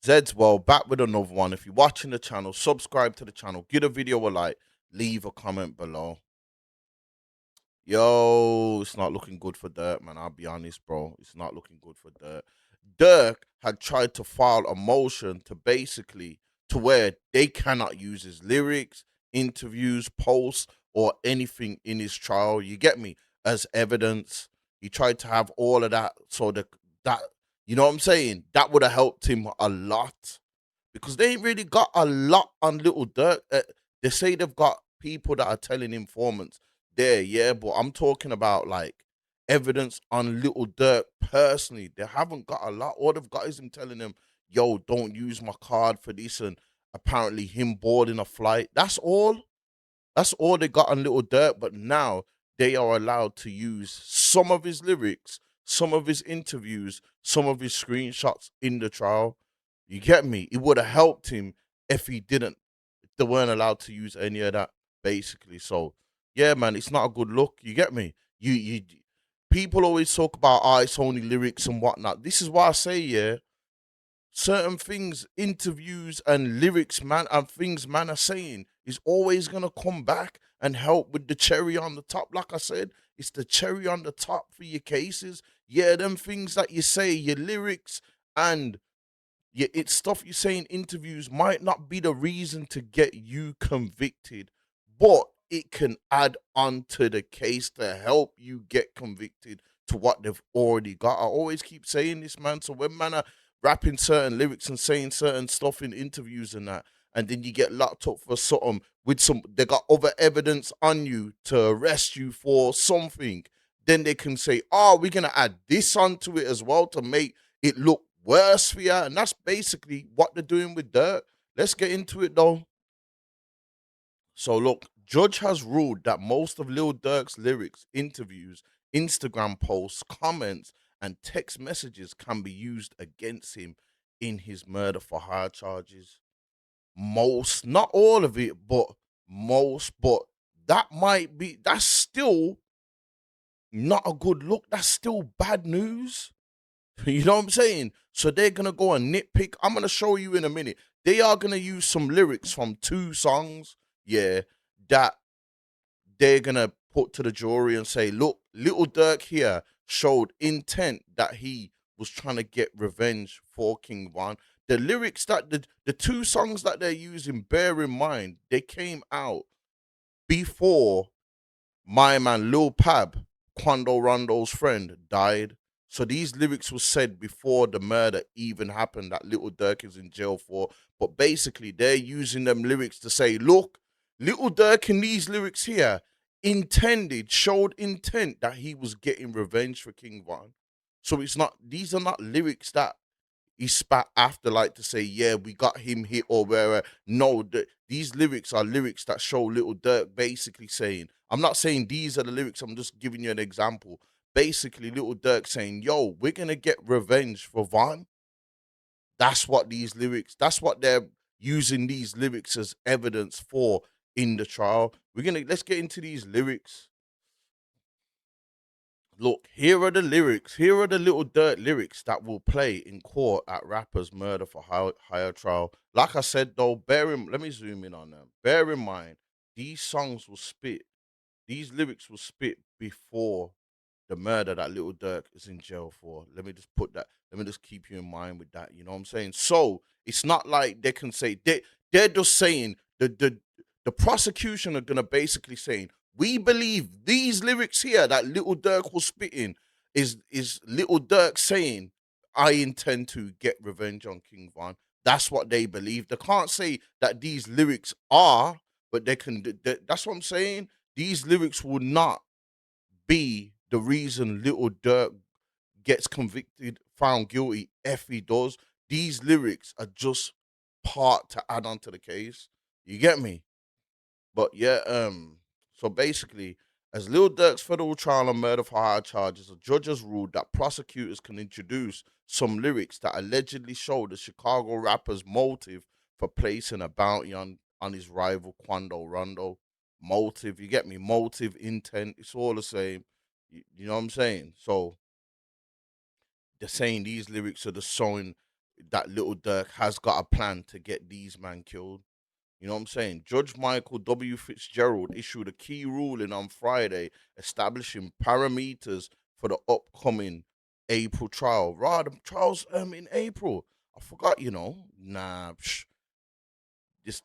Zed's well back with another one. If you're watching the channel, subscribe to the channel, give a video a like, leave a comment below. Yo, it's not looking good for Durk, man. I'll be honest, bro. It's not looking good for Durk. Durk had tried to file a motion to basically to where they cannot use his lyrics, interviews, posts, or anything in his trial. You get me? As evidence. He tried to have all of that so that you know what I'm saying? That would have helped him a lot because they ain't really got a lot on Little Durk. They say they've got people that are telling informants there, yeah, but I'm talking about like evidence on Little Durk personally. They haven't got a lot. All they've got is him telling them, "Yo, don't use my card for this," and apparently him boarding a flight. That's all. That's all they got on Little Durk. But now they are allowed to use some of his lyrics, some of his interviews, some of his screenshots in the trial. You get me? It would have helped him if he didn't. They weren't allowed to use any of that, basically. So, yeah, man, it's not a good look. You get me? You people always talk about it's only lyrics and whatnot. This is why I say, yeah, certain things, interviews and lyrics, man, and things man are saying is always gonna come back and help with the cherry on the top. Like I said, it's the cherry on the top for your cases. Yeah, them things that you say, your lyrics and it's stuff you say in interviews might not be the reason to get you convicted, but it can add on to the case to help you get convicted to what they've already got. I always keep saying this, man. So when man are rapping certain lyrics and saying certain stuff in interviews and that, and then you get locked up for something with some, they got other evidence on you to arrest you for something, then they can say, oh, we're going to add this onto it as well to make it look worse for you. And that's basically what they're doing with Durk. Let's get into it though. So look, judge has ruled that most of Lil Durk's lyrics, interviews, Instagram posts, comments, and text messages can be used against him in his murder for hire charges. Most, not all of it, but most, but that's still not a good look. That's still bad news. You know what I'm saying? So they're gonna go and nitpick. I'm gonna show you in a minute. They are gonna use some lyrics from two songs, yeah, that they're gonna put to the jury and say, look, Little Durk here showed intent that he was trying to get revenge for King Von. The lyrics that the two songs that they're using, bear in mind, they came out before my man Lil Pab, Quando Rondo's friend, died. So these lyrics were said before the murder even happened that Little Durk is in jail for. But basically, they're using them lyrics to say, look, Little Durk in these lyrics here showed intent that he was getting revenge for King Von. So these are not lyrics that he spat after, like to say, yeah, we got him hit or where. No, these lyrics are lyrics that show Little Durk basically saying, I'm not saying these are the lyrics, I'm just giving you an example. Basically, Little Durk saying, yo, we're going to get revenge for Von. That's what they're using these lyrics as evidence for in the trial. Let's get into these lyrics. Look, here are the lyrics. Here are the Little Dirt lyrics that will play in court at rapper's murder for hire trial. Like I said, though, let me zoom in on them. Bear in mind, these songs will spit, these lyrics will spit before the murder that Little Dirk is in jail for. Let me just put that, let me just keep you in mind with that. You know what I'm saying? So it's not like they can say, they're just saying, the prosecution are gonna basically saying, we believe these lyrics here that Little Dirk was spitting is Little Dirk saying, I intend to get revenge on King Von. That's what they believe. They can't say that these lyrics are, but they can. That's what I'm saying. These lyrics will not be the reason Little Dirk gets convicted, found guilty, if he does. These lyrics are just part to add on to the case. You get me? But yeah, so basically, as Lil Durk's federal trial on murder for hire charges, a judge has ruled that prosecutors can introduce some lyrics that allegedly show the Chicago rapper's motive for placing a bounty on his rival Quando Rondo. Motive, you get me? Motive, intent, it's all the same. You know what I'm saying? So they're saying these lyrics are just showing that Little Dirk has got a plan to get these man killed. You know what I'm saying? Judge Michael W. Fitzgerald issued a key ruling on Friday establishing parameters for the upcoming April trial. Right, the trial's in April. I forgot, you know. Nah,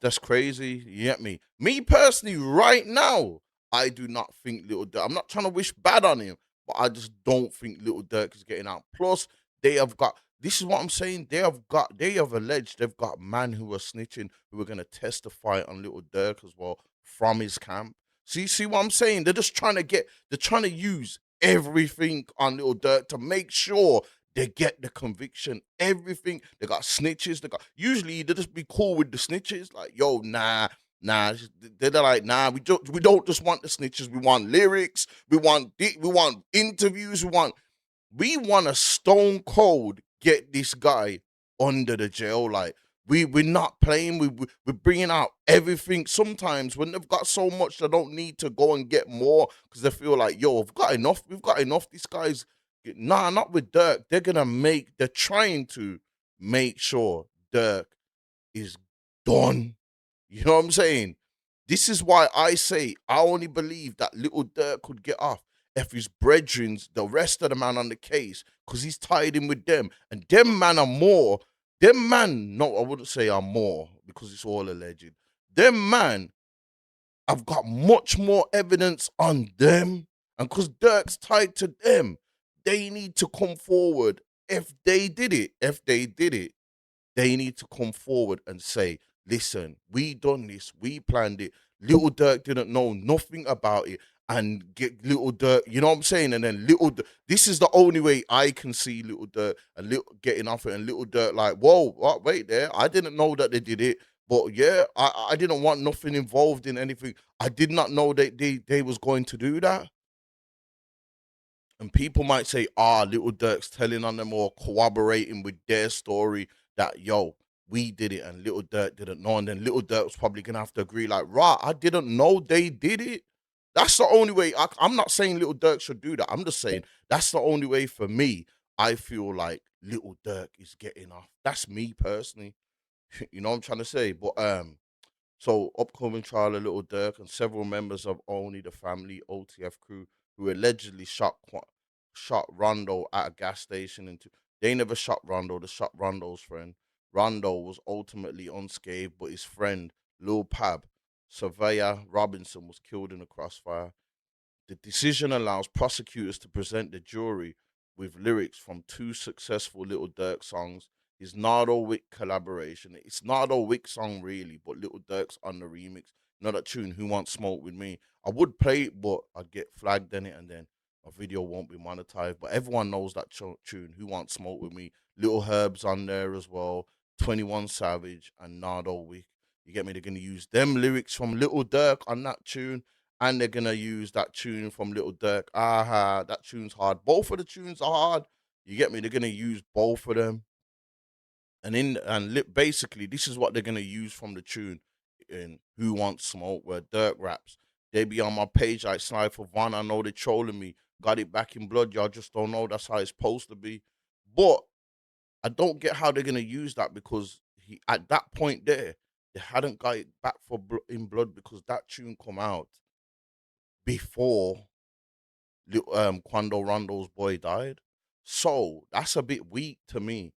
that's crazy. You get me? Me personally, right now, I do not think Little Dirk. I'm not trying to wish bad on him, but I just don't think Little Dirk is getting out. Plus, they have got. This is what I'm saying. They have got. They have alleged they've got men who are snitching who are gonna testify on Little Dirk as well from his camp. See what I'm saying? They're just trying to get. They're trying to use everything on Little Dirk to make sure they get the conviction. Everything they got snitches. They got usually they just be cool with the snitches. Like yo, nah. They're like nah. We don't just want the snitches. We want lyrics. We want interviews. We want a stone cold get this guy under the jail. Like we're not playing. We're bringing out everything. Sometimes when they've got so much, they don't need to go and get more because they feel like yo, we've got enough. We've got enough. These guys, nah, not with Dirk. They're trying to make sure Dirk is done. You know what I'm saying? This is why I say I only believe that little Dirk could get off if his brethrens, the rest of the man on the case, because he's tied in with them. And them man are more, them man, no, I wouldn't say are more because it's all alleged. Them man have got much more evidence on them. And because Dirk's tied to them, they need to come forward if they did it. If they did it, they need to come forward and say, listen, we done this, we planned it. Little Dirk didn't know nothing about it. And get Little Dirk, you know what I'm saying? And then this is the only way I can see Little Dirk and getting off it. And Little Dirk, like, whoa, what, wait there. I didn't know that they did it. But yeah, I didn't want nothing involved in anything. I did not know that they was going to do that. And people might say, Little Dirk's telling on them or corroborating with their story that, yo, we did it and Little Dirk didn't know. And then Little Dirk's probably going to have to agree, like, right, I didn't know they did it. That's the only way. I'm not saying Little Dirk should do that. I'm just saying that's the only way for me. I feel like Little Dirk is getting off. That's me personally. You know what I'm trying to say? But so, upcoming trial of Little Dirk and several members of Only the Family OTF crew who allegedly shot Rondo at a gas station. They never shot Rondo. They shot Rondo's friend. Rondo was ultimately unscathed, but his friend Lil Pab, Surveyor Robinson, was killed in a crossfire. The decision allows prosecutors to present the jury with lyrics from two successful Little Dirk songs, his Nardo Wick collaboration. It's Nardo Wick song really, but Little Dirk's on the remix. Not that tune, Who Wants Smoke With Me. I would play it, but I'd get flagged in it and then my video won't be monetized. But everyone knows that tune, Who Wants Smoke With Me. Little Herb's on there as well. 21 Savage and Nardo Wick. You get me? They're going to use them lyrics from Little Dirk on that tune and they're gonna use that tune from Little Dirk. Aha, that tune's hard. Both of the tunes are hard. You get me? They're gonna use both of them, basically this is what they're gonna use from the tune in Who Wants Smoke, where Dirk raps. They be on my page like Slide for Von. I know they trolling me. Got it back in blood. Y'all just don't know that's how it's supposed to be. But I don't get how they're gonna use that because he at that point there they hadn't got it back in blood because that tune come out before Quando Rondo's boy died. So that's a bit weak to me.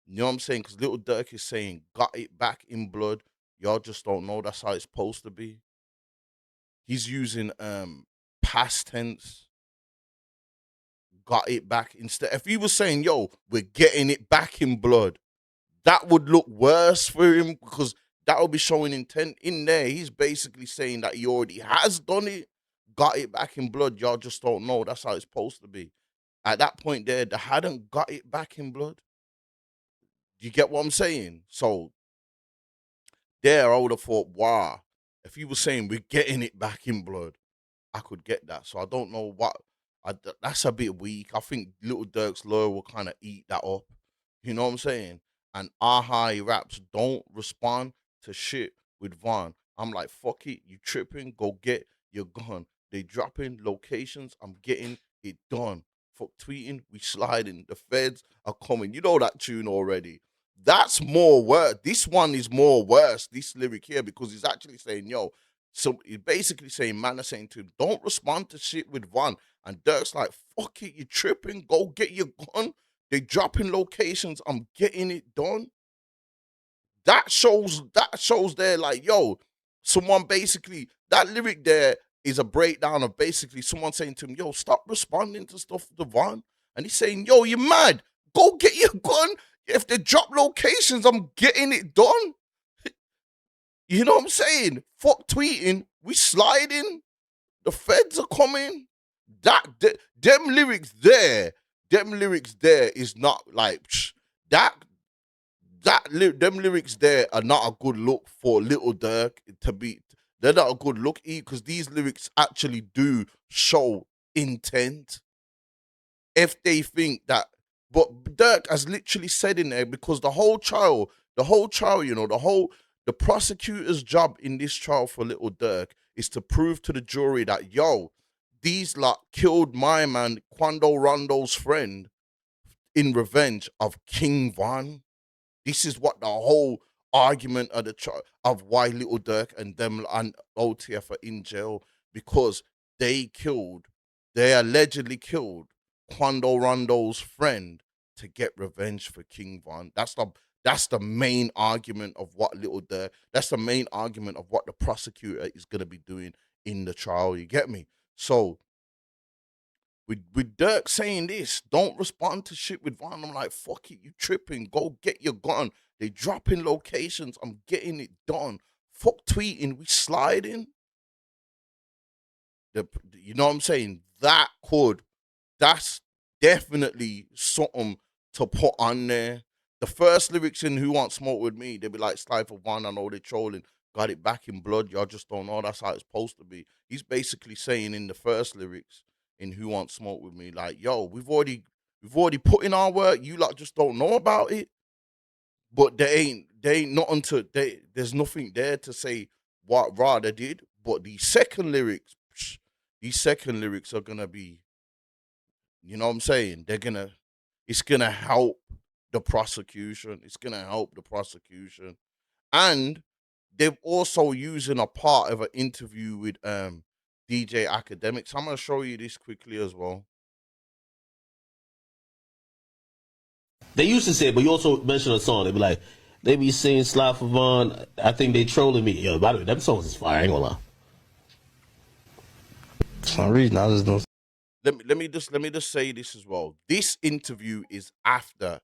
You know what I'm saying? Because Little Dirk is saying, got it back in blood. Y'all just don't know that's how it's supposed to be. He's using past tense, got it back instead. If he was saying, yo, we're getting it back in blood, that would look worse for him because that would be showing intent in there. He's basically saying that he already has done it, got it back in blood. Y'all just don't know. That's how it's supposed to be. At that point there, they hadn't got it back in blood. You get what I'm saying? So there, I would have thought, wow, if he was saying we're getting it back in blood, I could get that. So I don't know what. That's a bit weak. I think Little Dirk's lawyer will kind of eat that up. You know what I'm saying? And Aha raps don't respond to shit with Vaughn. I'm like, fuck it, you tripping? Go get your gun. They dropping locations. I'm getting it done. Fuck tweeting, we sliding. The feds are coming. You know that tune already. That's more worse. This one is more worse, this lyric here, because he's actually saying, yo, so he's basically saying, man are saying to him, don't respond to shit with one. And Dirk's like, fuck it, you tripping, go get your gun. They dropping locations, I'm getting it done. That shows there, like, yo, someone basically, that lyric there is a breakdown of basically someone saying to him, yo, stop responding to stuff, Devon. And he's saying, yo, you mad? Go get your gun. If they drop locations, I'm getting it done. You know what I'm saying? Fuck tweeting. We sliding. The feds are coming. Them lyrics there is not like that. Them lyrics there are not a good look for Little Durk to be. They're not a good look because these lyrics actually do show intent. If they think that, but Dirk has literally said in there, because the whole trial, the prosecutor's job in this trial for Little Dirk is to prove to the jury that, yo, these lot killed my man Quando Rondo's friend in revenge of King Von. This is what the whole argument of of why Little Dirk and them and OTF are in jail, because they killed, they allegedly killed Quando Rondo's friend to get revenge for King Von. That's the main argument of what Little Dirk. That's the main argument of what the prosecutor is gonna be doing in the trial. You get me? So with Dirk saying this, don't respond to shit with Von. I'm like, fuck it, you tripping. Go get your gun. They dropping locations. I'm getting it done. Fuck tweeting. We sliding. You know what I'm saying? That's definitely something to put on there. The first lyrics in Who Want Smoke With Me, they be like, slide for one, I know they're trolling. Got it back in blood. Y'all just don't know. That's how it's supposed to be. He's basically saying in the first lyrics in Who Want Smoke With Me, like, yo, we've already put in our work. You lot just don't know about it. But they ain't nothing to there's nothing there to say what Rada did. But these second lyrics are gonna be, you know what I'm saying? It's gonna help the prosecution. It's gonna help the prosecution. And they've also using a part of an interview with DJ Academics. I'm gonna show you this quickly as well. They used to say it, but you also mentioned a song. They be like, they be singing Slide for Von. I think they trolling me. Yo, by the way, them songs is fire. I ain't gonna lie. For some reason, I just don't. Let me just say this as well. This interview is after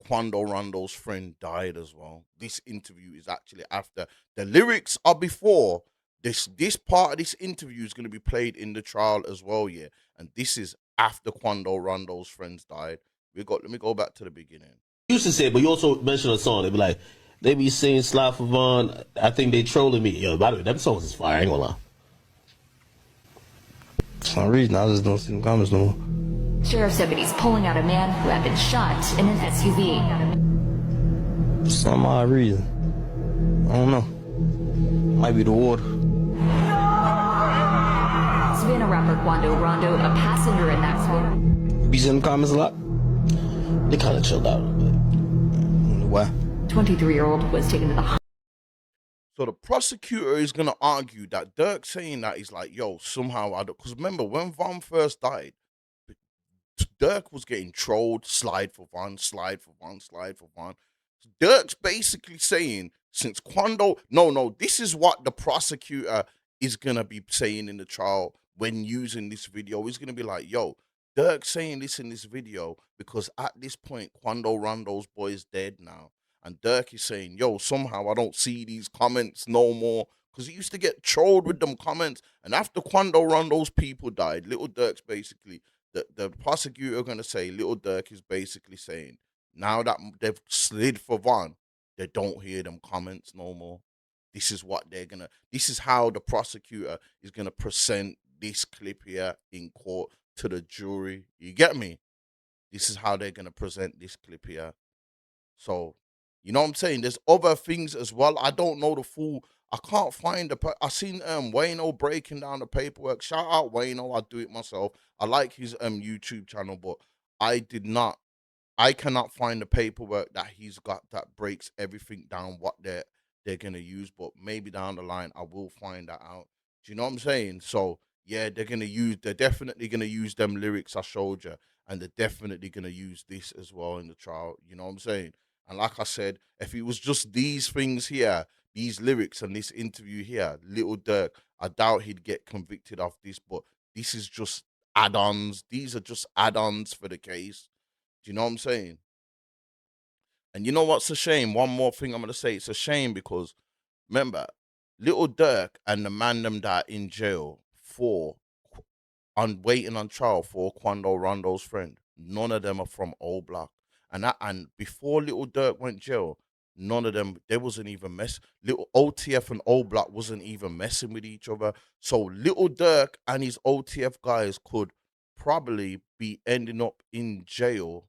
Quando Rondo's friend died as well. This interview is actually after. The lyrics are before. This part of this interview is going to be played in the trial as well, yeah. And this is after Quando Rondo's friends died. Let me go back to the beginning. They used to say it, but you also mentioned a song. They be like, they be singing Slide for Von. I think they trolling me. Yo, by the way, them songs is fire. I ain't gonna lie. For some reason, I just don't see them comments no more. Sheriff's deputies pulling out a man who had been shot in an SUV. For some odd reason. I don't know. Might be the water. Savannah rapper Quando Rondo, a passenger in that car. Be seeing them comments a lot? They kind of chilled out a little bit. Why? 23-year-old was taken to the So the prosecutor is gonna argue that Dirk saying that is like, yo, somehow I don't, because remember when Von first died, Dirk was getting trolled, slide for Von, slide for Von, slide for Von. Dirk's basically saying, since Quando, no, this is what the prosecutor is gonna be saying in the trial when using this video. He's gonna be like, yo, Dirk saying this in this video because at this point, Quando Rondo's boy is dead now. And Dirk is saying, yo, somehow I don't see these comments no more. Because he used to get trolled with them comments. And after Quando Rondo's people died, Little Dirk's basically, the prosecutor going to say, Little Dirk is basically saying, now that they've slid for Von, they don't hear them comments no more. This is how the prosecutor is going to present this clip here in court to the jury. You get me? This is how they're going to present this clip here. So, you know what I'm saying? There's other things as well. I don't know the full. I can't find I seen Wayno breaking down the paperwork. Shout out Wayno. I do it myself. I like his YouTube channel, but I did not I cannot find the paperwork that he's got that breaks everything down what they're gonna use, but maybe down the line I will find that out. Do you know what I'm saying? So yeah, they're definitely gonna use them lyrics I showed you, and they're definitely gonna use this as well in the trial. You know what I'm saying? And like I said, if it was just these things here, these lyrics and this interview here, Little Dirk, I doubt he'd get convicted of this, but this is just add-ons. These are just add-ons for the case. Do you know what I'm saying? And you know what's a shame? One more thing I'm gonna say. It's a shame because remember, Little Dirk and the man them that are in jail for on waiting on trial for Quando Rondo's friend. None of them are from Old Block. And before Little Dirk went jail, none of them they wasn't even mess. Little OTF and Old Block wasn't even messing with each other. So Little Dirk and his OTF guys could probably be ending up in jail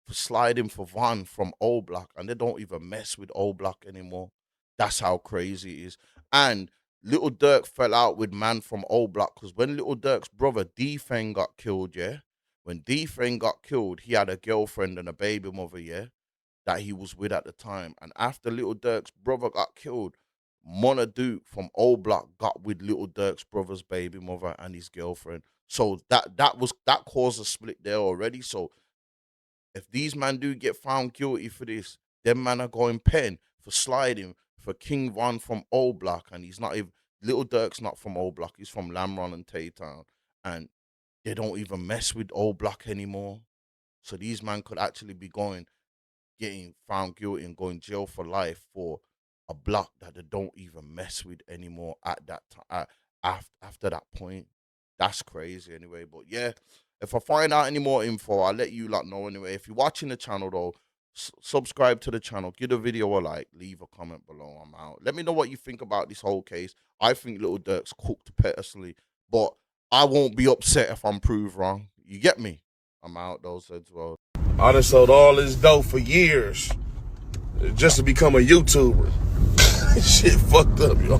for sliding for Von from Old Block, and they don't even mess with Old Block anymore. That's how crazy it is. And Little Dirk fell out with man from Old Block because when Little Dirk's brother D Fang got killed, yeah, when D Fang got killed, he had a girlfriend and a baby mother, yeah, that he was with at the time. And after Little Dirk's brother got killed, Mona Duke from Old Block got with Little Dirk's brother's baby mother and his girlfriend. So that caused a split there already. So if these man do get found guilty for this, them man are going pen for sliding for King Von from Old Block, and he's not even Little Dirk's not from Old Block, he's from Lamron and Taytown, and they don't even mess with Old Block anymore. So these man could actually be getting found guilty and going jail for life for a block that they don't even mess with anymore at that time. After that point, that's crazy. Anyway, but yeah, if I find out any more info, I'll let you lot know. Anyway, if you're watching the channel though, subscribe to the channel, give the video a like, leave a comment below. I'm out. Let me know what you think about this whole case. I think Little Dirk's cooked personally, but I won't be upset if I'm proved wrong. You get me? I'm out. Those as well. I done sold all this dope for years just to become a YouTuber. Shit fucked up, y'all.